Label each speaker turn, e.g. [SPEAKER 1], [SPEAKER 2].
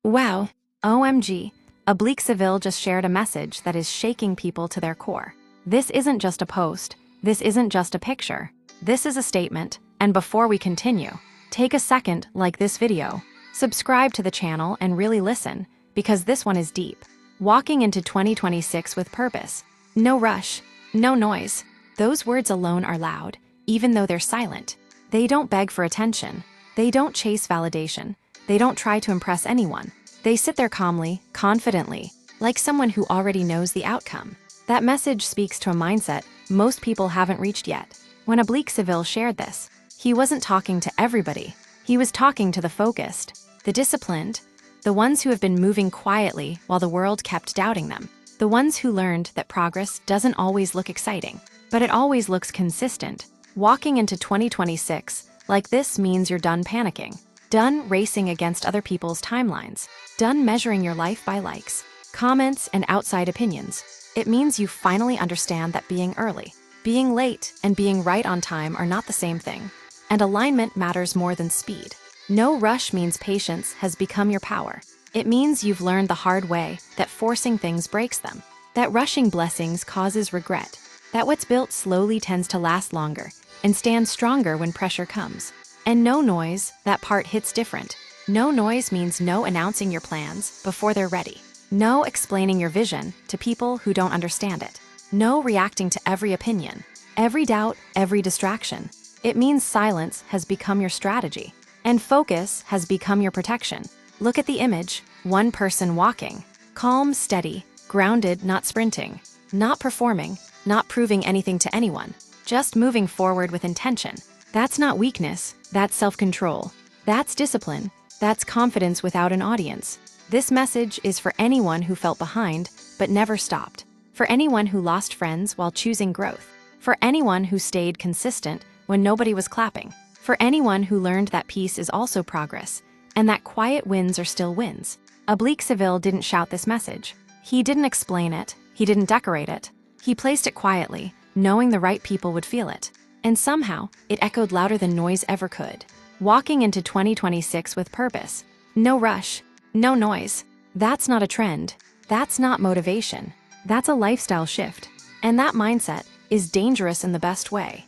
[SPEAKER 1] Wow, OMG, Oblique Seville just shared a message that is shaking people to their core. This isn't just a post, this isn't just a picture. This is a statement, and before we continue, take a second, like this video, subscribe to the channel and really listen, because this one is deep. Walking into 2026 with purpose. No rush, no noise. Those words alone are loud, even though they're silent. They don't beg for attention. They don't chase validation. They don't try to impress anyone. They sit there calmly, confidently, like someone who already knows the outcome. That message speaks to a mindset most people haven't reached yet. When Oblique Seville shared this, he wasn't talking to everybody. He was talking to the focused, the disciplined, the ones who have been moving quietly while the world kept doubting them. The ones who learned that progress doesn't always look exciting, but it always looks consistent. Walking into 2026 like this means you're done panicking. Done racing against other people's timelines. Done measuring your life by likes, comments, and outside opinions. It means you finally understand that being early, being late, and being right on time are not the same thing, and alignment matters more than speed. No rush means patience has become your power. It means you've learned the hard way that forcing things breaks them, that rushing blessings causes regret, that what's built slowly tends to last longer and stand stronger when pressure comes. And no noise, that part hits different. No noise means no announcing your plans before they're ready. No explaining your vision to people who don't understand it. No reacting to every opinion, every doubt, every distraction. It means silence has become your strategy, and focus has become your protection. Look at the image, one person walking. Calm, steady, grounded, not sprinting, not performing, not proving anything to anyone, just moving forward with intention. That's not weakness, that's self-control. That's discipline, that's confidence without an audience. This message is for anyone who felt behind but never stopped. For anyone who lost friends while choosing growth. For anyone who stayed consistent when nobody was clapping. For anyone who learned that peace is also progress, and that quiet wins are still wins. Oblique Seville didn't shout this message. He didn't explain it, he didn't decorate it. He placed it quietly, knowing the right people would feel it. And somehow, it echoed louder than noise ever could. Walking into 2026 with purpose. No rush, no noise. That's not a trend. That's not motivation. That's a lifestyle shift. And that mindset is dangerous in the best way.